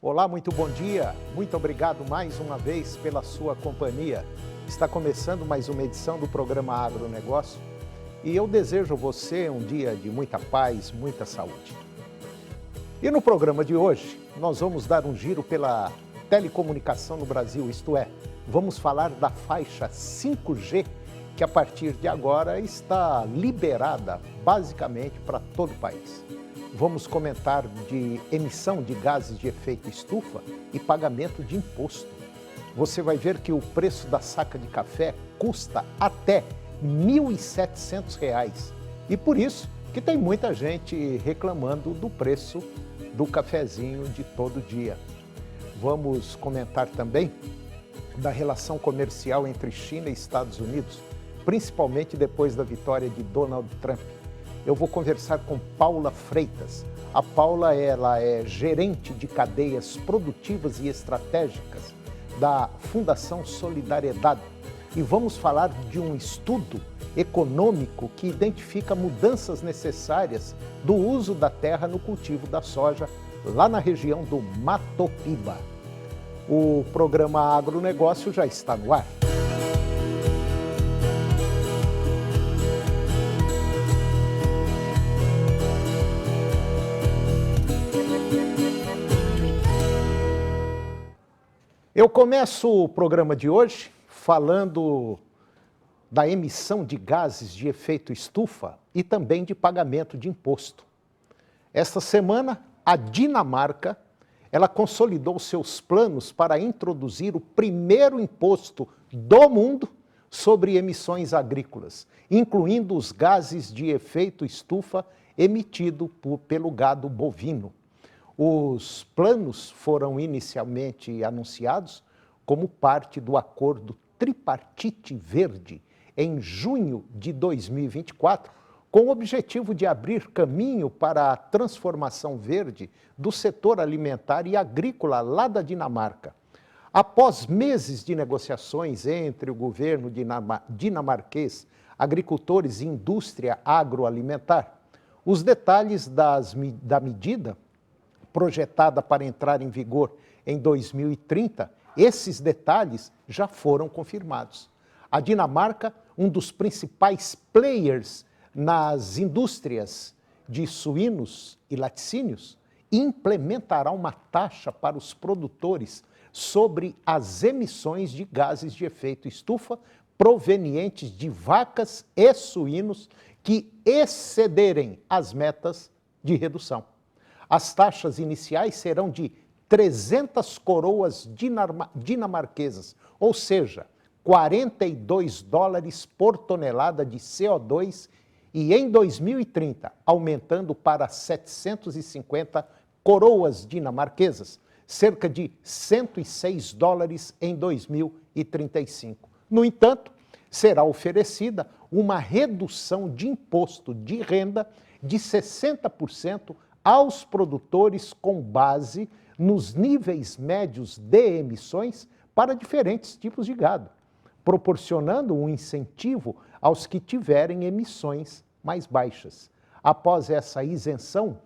Olá, muito bom dia. Muito obrigado mais uma vez pela sua companhia. Está começando mais uma edição do programa Agronegócio e eu desejo a você um dia de muita paz, muita saúde. E no programa de hoje, nós vamos dar um giro pela telecomunicação no Brasil, isto é, vamos falar da faixa 5G, que a partir de agora está liberada basicamente para todo o país. Vamos comentar de emissão de gases de efeito estufa e pagamento de imposto. Você vai ver que o preço da saca de café custa até R$ 1.700 e por isso que tem muita gente reclamando do preço do cafezinho de todo dia. Vamos comentar também da relação comercial entre China e Estados Unidos, principalmente depois da vitória de Donald Trump. Eu vou conversar com Paula Freitas. A Paula, ela é gerente de cadeias produtivas e estratégicas da Fundação Solidariedade. E vamos falar de um estudo econômico que identifica mudanças necessárias do uso da terra no cultivo da soja, lá na região do Mato Piba. O programa Agronegócio já está no ar. Eu começo o programa de hoje falando da emissão de gases de efeito estufa e também de pagamento de imposto. Esta semana, a Dinamarca, ela consolidou seus planos para introduzir o primeiro imposto do mundo sobre emissões agrícolas, incluindo os gases de efeito estufa emitido pelo gado bovino. Os planos foram inicialmente anunciados como parte do Acordo Tripartite Verde em junho de 2024, com o objetivo de abrir caminho para a transformação verde do setor alimentar e agrícola lá da Dinamarca. Após meses de negociações entre o governo dinamarquês, agricultores e indústria agroalimentar, os detalhes da medida projetada para entrar em vigor em 2030, esses detalhes já foram confirmados. A Dinamarca, um dos principais players nas indústrias de suínos e laticínios, implementará uma taxa para os produtores sobre as emissões de gases de efeito estufa provenientes de vacas e suínos que excederem as metas de redução. As taxas iniciais serão de 300 coroas dinamarquesas, ou seja, $42 por tonelada de CO2 e em 2030, aumentando para 750 coroas dinamarquesas, cerca de $106 em 2035. No entanto, será oferecida uma redução de imposto de renda de 60% aos produtores com base nos níveis médios de emissões para diferentes tipos de gado, proporcionando um incentivo aos que tiverem emissões mais baixas. Após essa isenção,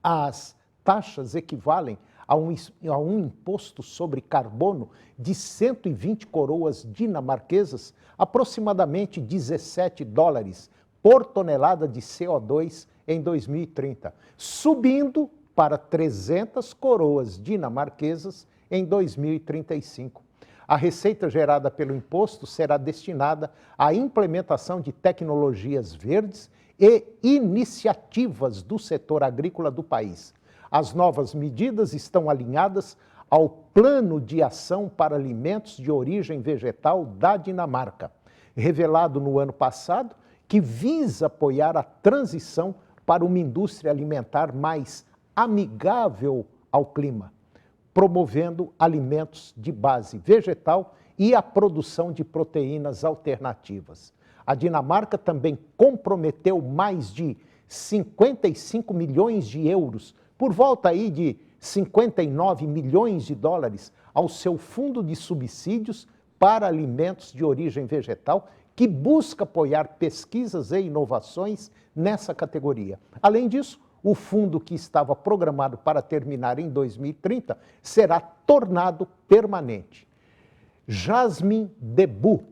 as taxas equivalem a um imposto sobre carbono de 120 coroas dinamarquesas, aproximadamente $17 por tonelada de CO2 em 2030, subindo para 300 coroas dinamarquesas em 2035. A receita gerada pelo imposto será destinada à implementação de tecnologias verdes e iniciativas do setor agrícola do país. As novas medidas estão alinhadas ao Plano de Ação para Alimentos de Origem Vegetal da Dinamarca, revelado no ano passado, que visa apoiar a transição para uma indústria alimentar mais amigável ao clima, promovendo alimentos de base vegetal e a produção de proteínas alternativas. A Dinamarca também comprometeu mais de 55 milhões de euros, por volta aí de 59 milhões de dólares, ao seu fundo de subsídios para alimentos de origem vegetal, que busca apoiar pesquisas e inovações nessa categoria. Além disso, o fundo que estava programado para terminar em 2030 será tornado permanente. Jasmin Debu,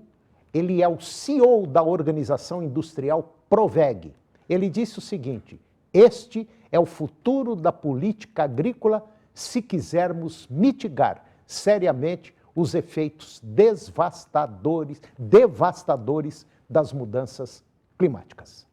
ele é o CEO da organização industrial Proveg. Ele disse o seguinte: este é o futuro da política agrícola se quisermos mitigar seriamente os efeitos devastadores das mudanças climáticas.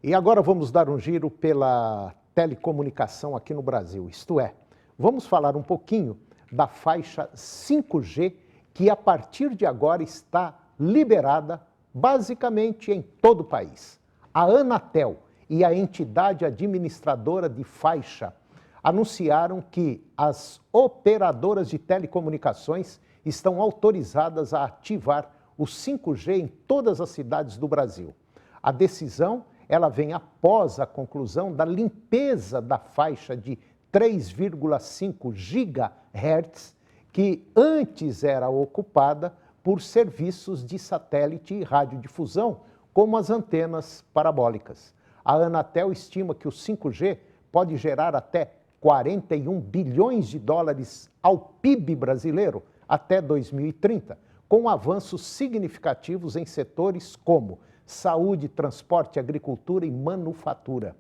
E agora vamos dar um giro pela telecomunicação aqui no Brasil, isto é, vamos falar um pouquinho da faixa 5G, que a partir de agora está liberada basicamente em todo o país. A Anatel e a entidade administradora de faixa anunciaram que as operadoras de telecomunicações estão autorizadas a ativar o 5G em todas as cidades do Brasil. A decisão ela vem após a conclusão da limpeza da faixa de 3,5 GHz, que antes era ocupada por serviços de satélite e radiodifusão, como as antenas parabólicas. A Anatel estima que o 5G pode gerar até 41 bilhões de dólares ao PIB brasileiro até 2030, com avanços significativos em setores como saúde, transporte, agricultura e manufatura.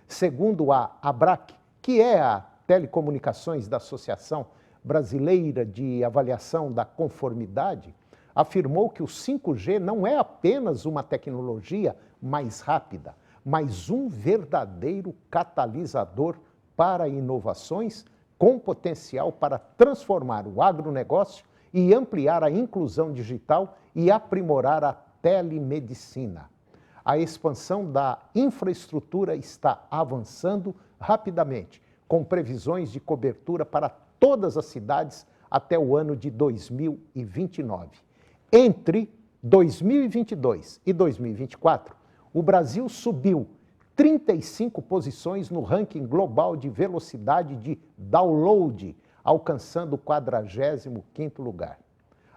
Segundo a ABRAC, que é a Telecomunicações da Associação Brasileira de Avaliação da Conformidade, afirmou que o 5G não é apenas uma tecnologia mais rápida, mas um verdadeiro catalisador para inovações com potencial para transformar o agronegócio e ampliar a inclusão digital e aprimorar a telemedicina. A expansão da infraestrutura está avançando rapidamente, com previsões de cobertura para todas as cidades até o ano de 2029. Entre 2022 e 2024, o Brasil subiu 35 posições no ranking global de velocidade de download, alcançando o 45º lugar.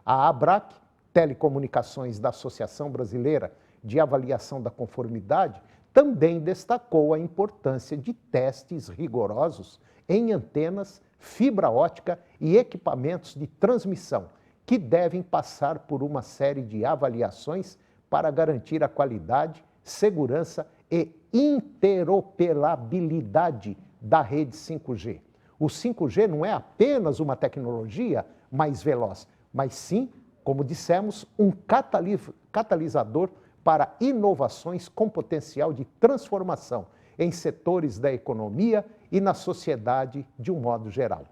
A ABRAC, Telecomunicações da Associação Brasileira de Avaliação da Conformidade, também destacou a importância de testes rigorosos em antenas, fibra ótica e equipamentos de transmissão, que devem passar por uma série de avaliações para garantir a qualidade, segurança e interoperabilidade da rede 5G. O 5G não é apenas uma tecnologia mais veloz, mas sim, como dissemos, um catalisador para inovações com potencial de transformação em setores da economia e na sociedade de um modo geral.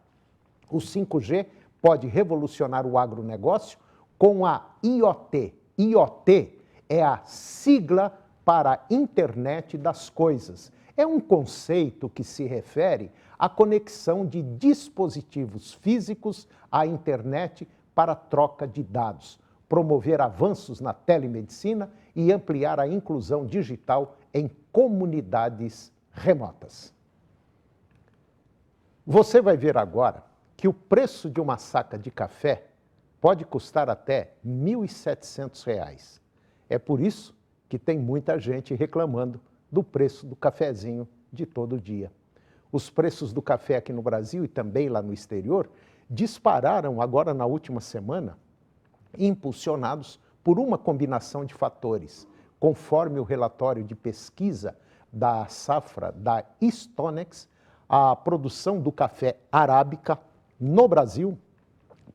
O 5G pode revolucionar o agronegócio com a IoT. IoT é a sigla para a Internet das Coisas. É um conceito que se refere à conexão de dispositivos físicos à internet para troca de dados, promover avanços na telemedicina e ampliar a inclusão digital em comunidades remotas. Você vai ver agora que o preço de uma saca de café pode custar até R$ 1.700. É por isso que tem muita gente reclamando do preço do cafezinho de todo dia. Os preços do café aqui no Brasil e também lá no exterior dispararam agora na última semana, impulsionados por uma combinação de fatores. Conforme o relatório de pesquisa da safra da Stonex, a produção do café arábica no Brasil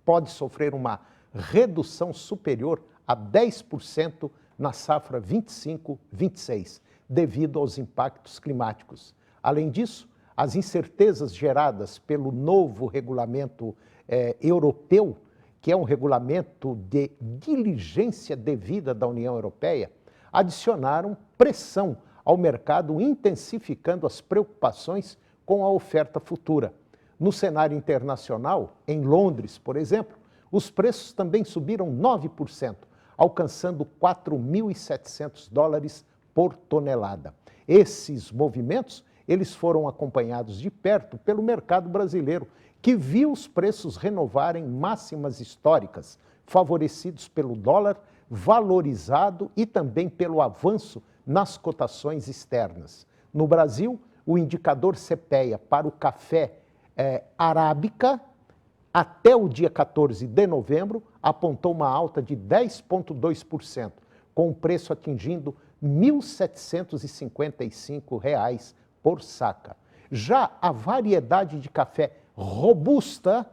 pode sofrer uma redução superior a 10% na safra 25-26, devido aos impactos climáticos. Além disso, as incertezas geradas pelo novo regulamento europeu, que é um regulamento de diligência devida da União Europeia, adicionaram pressão ao mercado, intensificando as preocupações com a oferta futura. No cenário internacional, em Londres, por exemplo, os preços também subiram 9%, alcançando 4.700 dólares por tonelada. Esses movimentos, eles foram acompanhados de perto pelo mercado brasileiro, que viu os preços renovarem máximas históricas, favorecidos pelo dólar valorizado e também pelo avanço nas cotações externas. No Brasil, o indicador CPEA para o café arábica, até o dia 14 de novembro, apontou uma alta de 10,2%, com o preço atingindo R$ 1.755 por saca. Já a variedade de café robusta,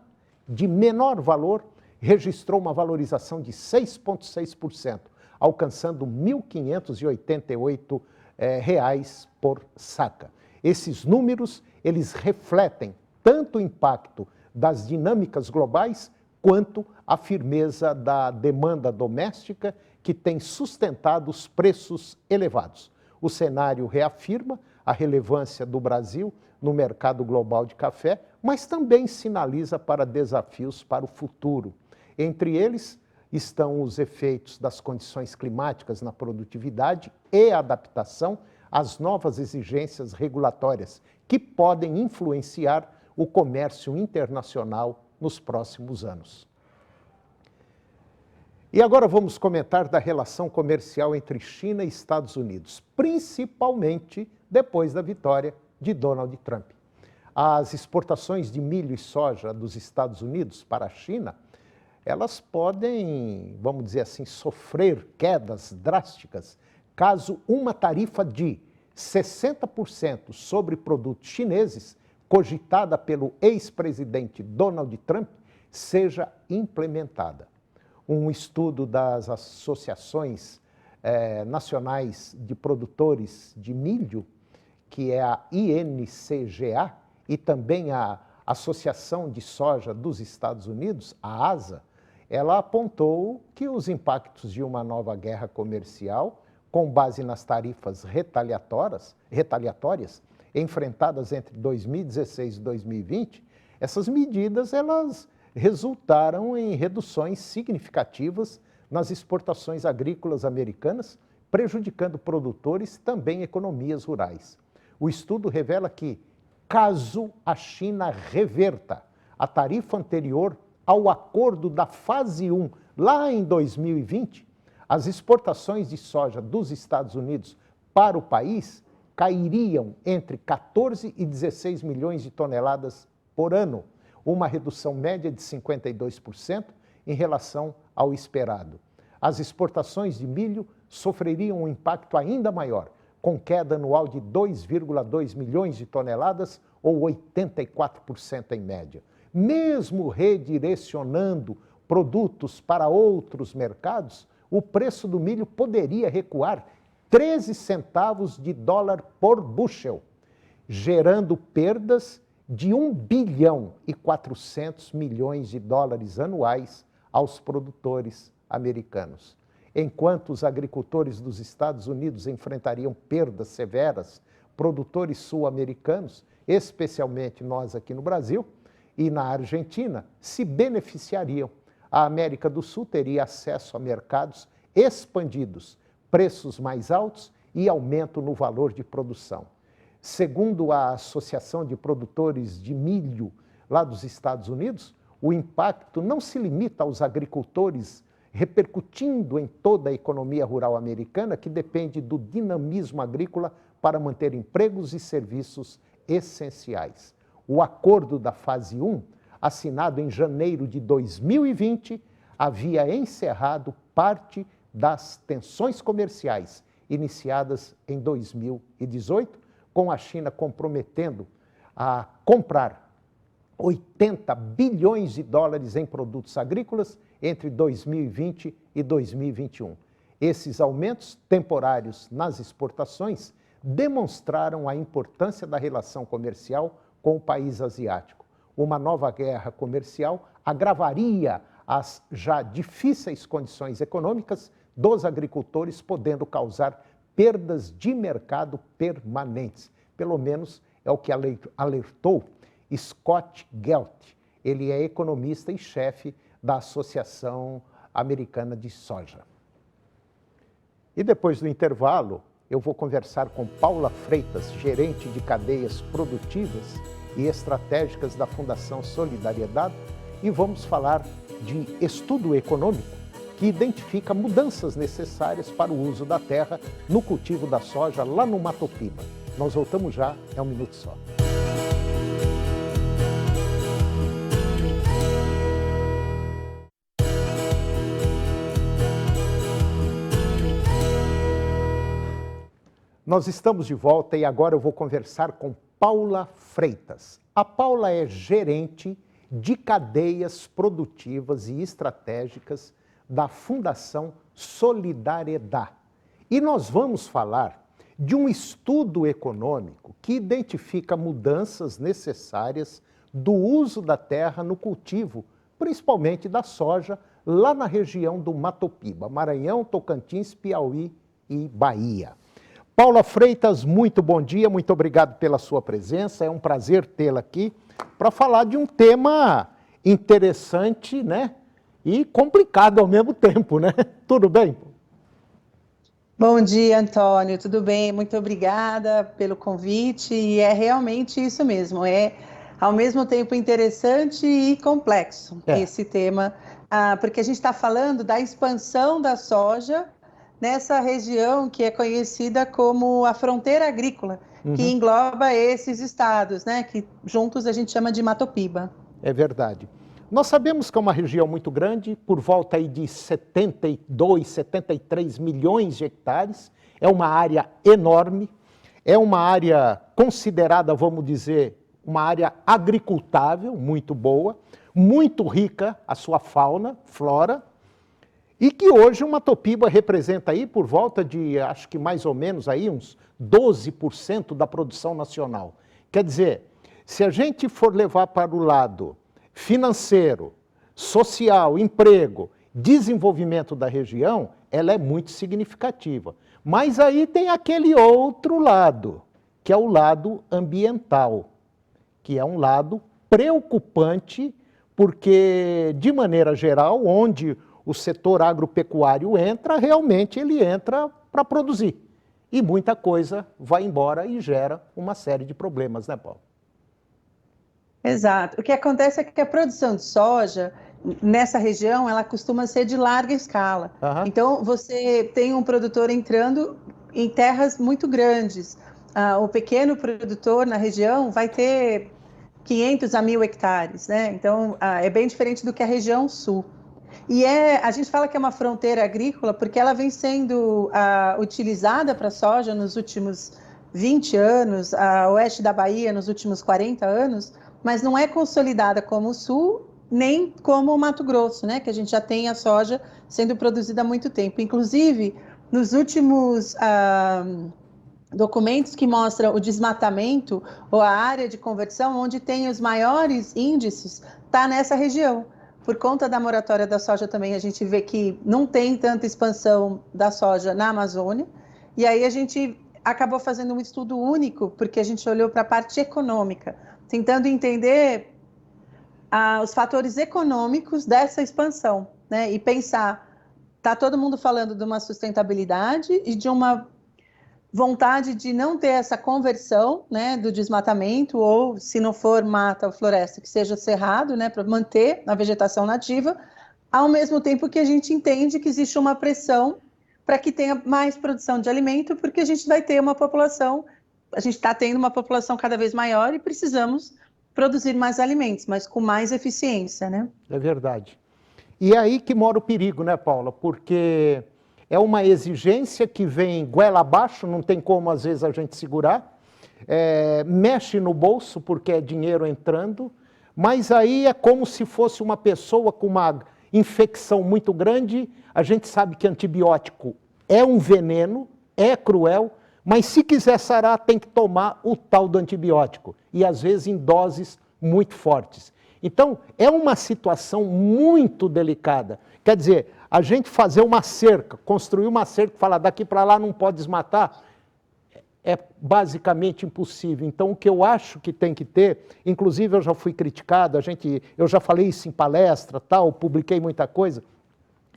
de menor valor, registrou uma valorização de 6,6%, alcançando R$ 1.588 por saca. Esses números, eles refletem tanto o impacto das dinâmicas globais, quanto a firmeza da demanda doméstica que tem sustentado os preços elevados. O cenário reafirma a relevância do Brasil no mercado global de café, mas também sinaliza para desafios para o futuro. Entre eles estão os efeitos das condições climáticas na produtividade e adaptação às novas exigências regulatórias, que podem influenciar o comércio internacional nos próximos anos. E agora vamos comentar da relação comercial entre China e Estados Unidos, principalmente depois da vitória de Donald Trump. As exportações de milho e soja dos Estados Unidos para a China, elas podem, vamos dizer assim, sofrer quedas drásticas caso uma tarifa de 60% sobre produtos chineses, cogitada pelo ex-presidente Donald Trump, seja implementada. Um estudo das associações nacionais de produtores de milho, que é a INCGA, e também a Associação de Soja dos Estados Unidos, a ASA, ela apontou que os impactos de uma nova guerra comercial, com base nas tarifas retaliatórias, enfrentadas entre 2016 e 2020, essas medidas elas resultaram em reduções significativas nas exportações agrícolas americanas, prejudicando produtores e também economias rurais. O estudo revela que, caso a China reverta a tarifa anterior ao acordo da fase 1, lá em 2020, as exportações de soja dos Estados Unidos para o país cairiam entre 14 e 16 milhões de toneladas por ano, uma redução média de 52% em relação ao esperado. As exportações de milho sofreriam um impacto ainda maior, com queda anual de 2,2 milhões de toneladas, ou 84% em média. Mesmo redirecionando produtos para outros mercados, o preço do milho poderia recuar 13 centavos de dólar por bushel, gerando perdas de 1 bilhão e 400 milhões de dólares anuais aos produtores americanos. Enquanto os agricultores dos Estados Unidos enfrentariam perdas severas, produtores sul-americanos, especialmente nós aqui no Brasil e na Argentina, se beneficiariam. A América do Sul teria acesso a mercados expandidos, preços mais altos e aumento no valor de produção. Segundo a Associação de Produtores de Milho lá dos Estados Unidos, o impacto não se limita aos agricultores, repercutindo em toda a economia rural americana, que depende do dinamismo agrícola para manter empregos e serviços essenciais. O acordo da fase 1, assinado em janeiro de 2020, havia encerrado parte das tensões comerciais iniciadas em 2018, com a China comprometendo a comprar 80 bilhões de dólares em produtos agrícolas entre 2020 e 2021. Esses aumentos temporários nas exportações demonstraram a importância da relação comercial com o país asiático. Uma nova guerra comercial agravaria as já difíceis condições econômicas dos agricultores, podendo causar perdas de mercado permanentes. Pelo menos é o que alertou Scott Gelt. Ele é economista e chefe da Associação Americana de Soja. E depois do intervalo, eu vou conversar com Paula Freitas, gerente de cadeias produtivas e estratégicas da Fundação Solidariedade, e vamos falar de estudo econômico que identifica mudanças necessárias para o uso da terra no cultivo da soja lá no Mato Piba. Nós voltamos já, é um minuto só. Nós estamos de volta e agora eu vou conversar com Paula Freitas. A Paula é gerente de cadeias produtivas e estratégicas da Fundação Solidariedade. E nós vamos falar de um estudo econômico que identifica mudanças necessárias do uso da terra no cultivo, principalmente da soja, lá na região do Mato Piba, Maranhão, Tocantins, Piauí e Bahia. Paula Freitas, muito bom dia, muito obrigado pela sua presença, é um prazer tê-la aqui para falar de um tema interessante, né, e complicado ao mesmo tempo, né? Tudo bem? Bom dia, Antônio, tudo bem? Muito obrigada pelo convite e é realmente isso mesmo, é ao mesmo tempo interessante e complexo esse tema, porque a gente está falando da expansão da soja nessa região que é conhecida como a fronteira agrícola, que engloba esses estados, né, que juntos a gente chama de Mato Piba. É verdade. Nós sabemos que é uma região muito grande, por volta aí de 72, 73 milhões de hectares, é uma área enorme, é uma área considerada, vamos dizer, uma área agricultável, muito boa, muito rica a sua fauna, flora, e que hoje o Mato Piba representa aí por volta de, acho que mais ou menos aí, uns 12% da produção nacional. Quer dizer, se a gente for levar para o lado financeiro, social, emprego, desenvolvimento da região, ela é muito significativa. Mas aí tem aquele outro lado, que é o lado ambiental, que é um lado preocupante, porque, de maneira geral, onde o setor agropecuário entra, realmente ele entra para produzir. E muita coisa vai embora e gera uma série de problemas, né, Paulo? Exato. O que acontece é que a produção de soja, nessa região, ela costuma ser de larga escala. Então, você tem um produtor entrando em terras muito grandes. O pequeno produtor na região vai ter 500 a 1.000 hectares, né? Então, é bem diferente do que a região sul. E a gente fala que é uma fronteira agrícola porque ela vem sendo utilizada para soja nos últimos 20 anos, a oeste da Bahia nos últimos 40 anos, mas não é consolidada como o Sul, nem como o Mato Grosso, né? Que a gente já tem a soja sendo produzida há muito tempo. Inclusive, nos últimos documentos que mostram o desmatamento ou a área de conversão, onde tem os maiores índices, está nessa região. Por conta da moratória da soja também, a gente vê que não tem tanta expansão da soja na Amazônia, e aí a gente acabou fazendo um estudo único, porque a gente olhou para a parte econômica, tentando entender os fatores econômicos dessa expansão, né? E pensar, está todo mundo falando de uma sustentabilidade e de uma vontade de não ter essa conversão, né, do desmatamento, ou se não for mata ou floresta, que seja cerrado, né, para manter a vegetação nativa, ao mesmo tempo que a gente entende que existe uma pressão para que tenha mais produção de alimento, porque a gente vai ter uma população, a gente está tendo uma população cada vez maior e precisamos produzir mais alimentos, mas com mais eficiência, né? É verdade. E é aí que mora o perigo, né, Paula? Porque é uma exigência que vem goela abaixo, não tem como às vezes a gente segurar, mexe no bolso porque é dinheiro entrando, mas aí é como se fosse uma pessoa com uma infecção muito grande. A gente sabe que antibiótico é um veneno, é cruel, mas se quiser sarar tem que tomar o tal do antibiótico, e às vezes em doses muito fortes. Então, é uma situação muito delicada. Quer dizer, a gente fazer uma cerca, construir uma cerca e falar daqui para lá não pode desmatar, é basicamente impossível. Então, o que eu acho que tem que ter, inclusive eu já fui criticado, eu já falei isso em palestra, tal, publiquei muita coisa,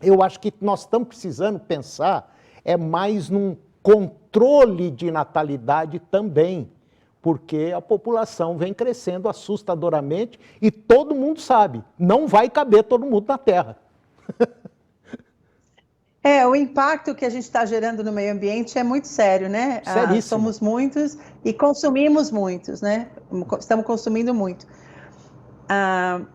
eu acho que nós estamos precisando pensar mais num controle de natalidade também, porque a população vem crescendo assustadoramente e todo mundo sabe, não vai caber todo mundo na Terra. O impacto que a gente está gerando no meio ambiente é muito sério, né? Seríssimo. Somos muitos e consumimos muitos, né? Estamos consumindo muito.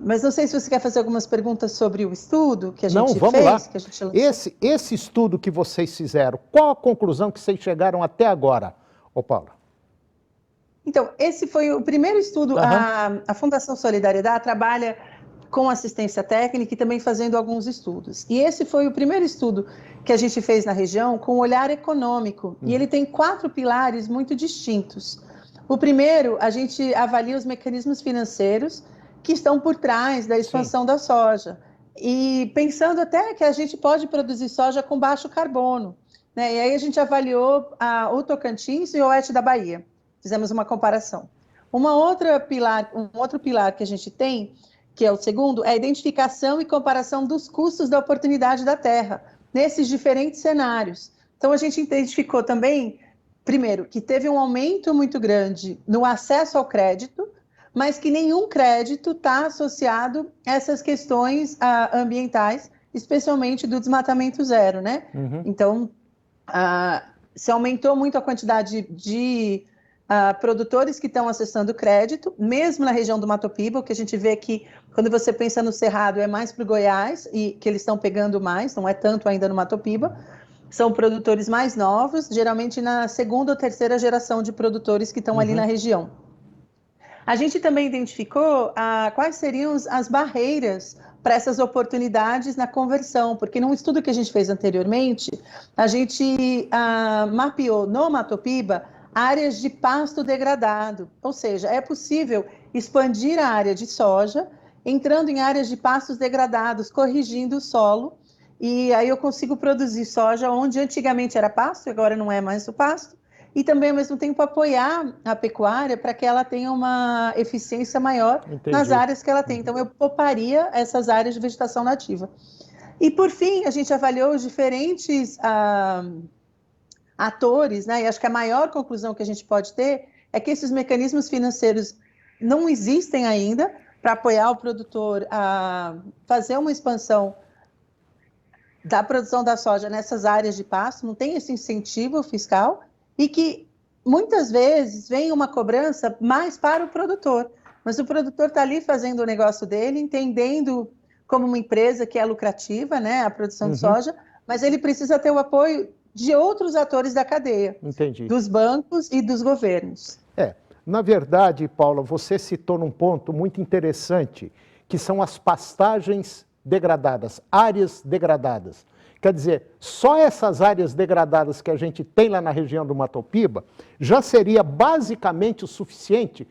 Mas não sei se você quer fazer algumas perguntas sobre o estudo que a Não, gente vamos lá. fez, que a gente lançou. Esse estudo que vocês fizeram, qual a conclusão que vocês chegaram até agora, ô Paula? Então, esse foi o primeiro estudo. A Fundação Solidariedade trabalha com assistência técnica e também fazendo alguns estudos. E esse foi o primeiro estudo que a gente fez na região com um olhar econômico. E ele tem 4 pilares muito distintos. O primeiro, a gente avalia os mecanismos financeiros que estão por trás da expansão da soja. E pensando até que a gente pode produzir soja com baixo carbono, né? E aí a gente avaliou o Tocantins e o oeste da Bahia. Fizemos uma comparação. Um outro pilar que a gente tem, que é o segundo, é a identificação e comparação dos custos da oportunidade da terra, nesses diferentes cenários. Então, a gente identificou também, primeiro, que teve um aumento muito grande no acesso ao crédito, mas que nenhum crédito está associado a essas questões ambientais, especialmente do desmatamento zero, né? Então, se aumentou muito a quantidade de produtores que estão acessando crédito, mesmo na região do Mato Piba, o que a gente vê que, quando você pensa no Cerrado, é mais para o Goiás, e que eles estão pegando mais, não é tanto ainda no Mato Piba. São produtores mais novos, geralmente na segunda ou terceira geração de produtores que estão ali na região. A gente também identificou quais seriam as barreiras para essas oportunidades na conversão, porque num estudo que a gente fez anteriormente, a gente mapeou no Mato Piba áreas de pasto degradado, ou seja, é possível expandir a área de soja, entrando em áreas de pastos degradados, corrigindo o solo, e aí eu consigo produzir soja onde antigamente era pasto, agora não é mais o pasto, e também, ao mesmo tempo, apoiar a pecuária para que ela tenha uma eficiência maior nas áreas que ela tem. Então, eu pouparia essas áreas de vegetação nativa. E, por fim, a gente avaliou os diferentes atores, né? E acho que a maior conclusão que a gente pode ter é que esses mecanismos financeiros não existem ainda para apoiar o produtor a fazer uma expansão da produção da soja nessas áreas de pasto, não tem esse incentivo fiscal, e que muitas vezes vem uma cobrança mais para o produtor, mas o produtor está ali fazendo o negócio dele, entendendo como uma empresa que é lucrativa, né, a produção de soja, mas ele precisa ter o apoio de outros atores da cadeia, dos bancos e dos governos. Na verdade, Paula, você citou num ponto muito interessante, que são as pastagens degradadas, áreas degradadas. Quer dizer, só essas áreas degradadas que a gente tem lá na região do Mato Piba já seria basicamente o suficiente,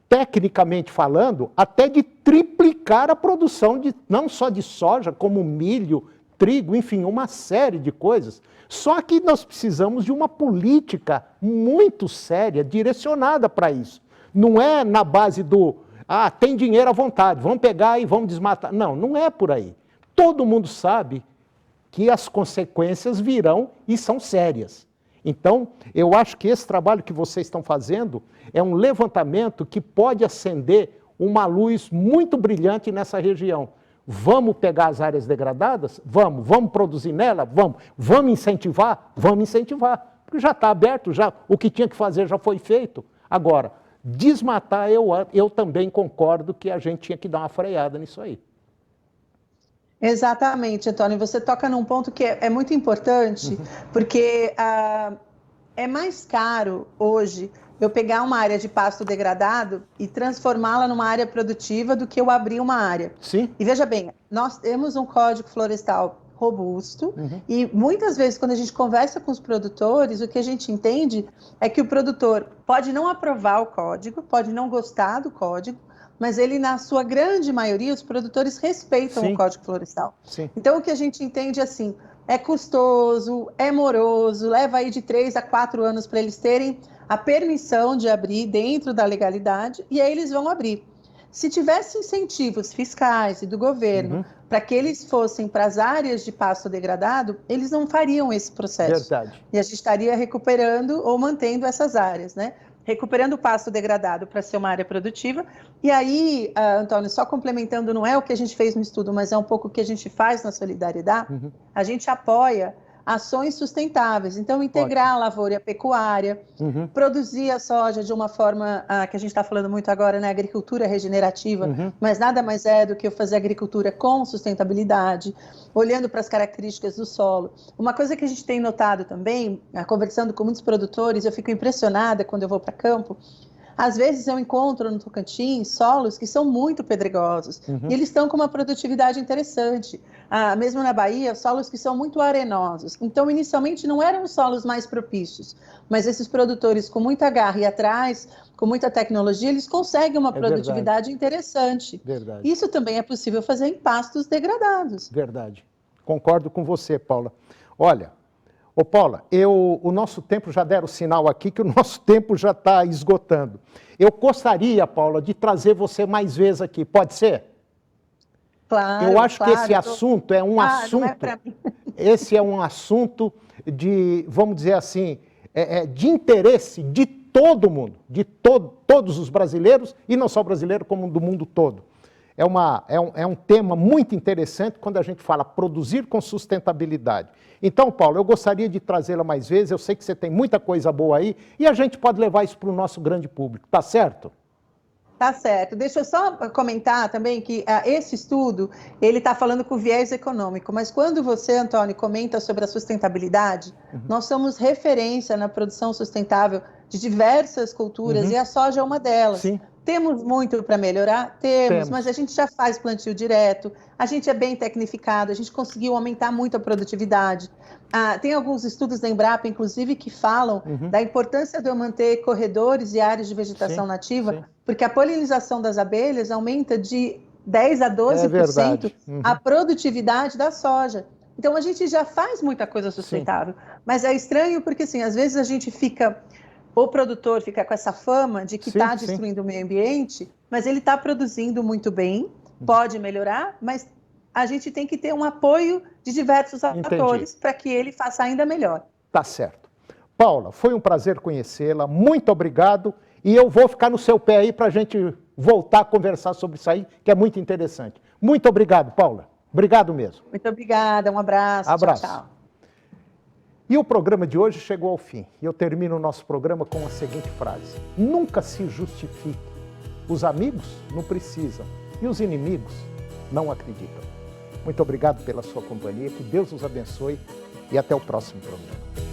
tecnicamente falando, até de triplicar a produção não só de soja, como milho, trigo, enfim, uma série de coisas. Só que nós precisamos de uma política muito séria, direcionada para isso. Não é na base do, tem dinheiro à vontade, vamos pegar e vamos desmatar. Não, não é por aí. Todo mundo sabe que as consequências virão e são sérias. Então, eu acho que esse trabalho que vocês estão fazendo é um levantamento que pode acender uma luz muito brilhante nessa região. Vamos pegar as áreas degradadas? Vamos produzir nela? Vamos incentivar? Vamos incentivar, porque já está aberto, o que tinha que fazer já foi feito. Agora, desmatar, eu também concordo que a gente tinha que dar uma freada nisso aí. Exatamente, Antônio. Você toca num ponto que é muito importante, porque é mais caro hoje eu pegar uma área de pasto degradado e transformá-la numa área produtiva do que eu abrir uma área. Sim. E veja bem, nós temos um código florestal robusto e muitas vezes quando a gente conversa com os produtores, o que a gente entende é que o produtor pode não aprovar o código, pode não gostar do código, mas ele, na sua grande maioria, os produtores respeitam o Código Florestal. Sim. Então, o que a gente entende assim, é custoso, é moroso, leva aí de 3 a 4 anos para eles terem a permissão de abrir dentro da legalidade, e aí eles vão abrir. Se tivesse incentivos fiscais e do governo para que eles fossem para as áreas de pasto degradado, eles não fariam esse processo. Verdade. E a gente estaria recuperando ou mantendo essas áreas, né? recuperando o pasto degradado para ser uma área produtiva. E aí, Antônio, só complementando, não é o que a gente fez no estudo, mas é um pouco o que a gente faz na Solidariedade, a gente apoia ações sustentáveis. Então, integrar a lavoura e a pecuária, produzir a soja de uma forma que a gente está falando muito agora, né, agricultura regenerativa, mas nada mais é do que eu fazer agricultura com sustentabilidade, olhando para as características do solo. Uma coisa que a gente tem notado também, conversando com muitos produtores, eu fico impressionada quando eu vou para campo. Às vezes eu encontro no Tocantins solos que são muito pedregosos e eles estão com uma produtividade interessante. Mesmo na Bahia, solos que são muito arenosos. Então, inicialmente, não eram os solos mais propícios, mas esses produtores com muita garra e atrás, com muita tecnologia, eles conseguem uma produtividade interessante. Verdade. Isso também é possível fazer em pastos degradados. Verdade. Concordo com você, Paula. Olha, Paula, o nosso tempo, já deram sinal aqui que o nosso tempo já está esgotando. Eu gostaria, Paula, de trazer você mais vezes aqui, pode ser? Claro, eu acho que esse assunto é um assunto... Não é pra mim. Esse é um assunto de, vamos dizer assim, de interesse de todo mundo, de todos os brasileiros, e não só brasileiro, como do mundo todo. É um tema muito interessante quando a gente fala produzir com sustentabilidade. Então, Paulo, eu gostaria de trazê-la mais vezes, eu sei que você tem muita coisa boa aí, e a gente pode levar isso para o nosso grande público, tá certo? Tá certo. Deixa eu só comentar também que esse estudo, ele está falando com viés econômico, mas quando você, Antônio, comenta sobre a sustentabilidade, nós somos referência na produção sustentável de diversas culturas e a soja é uma delas. Sim. Temos muito para melhorar? Temos, mas a gente já faz plantio direto, a gente é bem tecnificado, a gente conseguiu aumentar muito a produtividade. Tem alguns estudos da Embrapa, inclusive, que falam da importância de eu manter corredores e áreas de vegetação nativa, porque a polinização das abelhas aumenta de 10% a 12% a produtividade da soja. Então, a gente já faz muita coisa sustentável, mas é estranho porque, assim, às vezes a gente o produtor fica com essa fama de que está destruindo o meio ambiente, mas ele está produzindo muito bem, pode melhorar, mas a gente tem que ter um apoio de diversos atores para que ele faça ainda melhor. Tá certo. Paula, foi um prazer conhecê-la, muito obrigado, e eu vou ficar no seu pé aí para a gente voltar a conversar sobre isso aí, que é muito interessante. Muito obrigado, Paula. Obrigado mesmo. Muito obrigada, um abraço. Abraço. Tchau, tchau. E o programa de hoje chegou ao fim. E eu termino o nosso programa com a seguinte frase: nunca se justifique. Os amigos não precisam e os inimigos não acreditam. Muito obrigado pela sua companhia, que Deus os abençoe e até o próximo programa.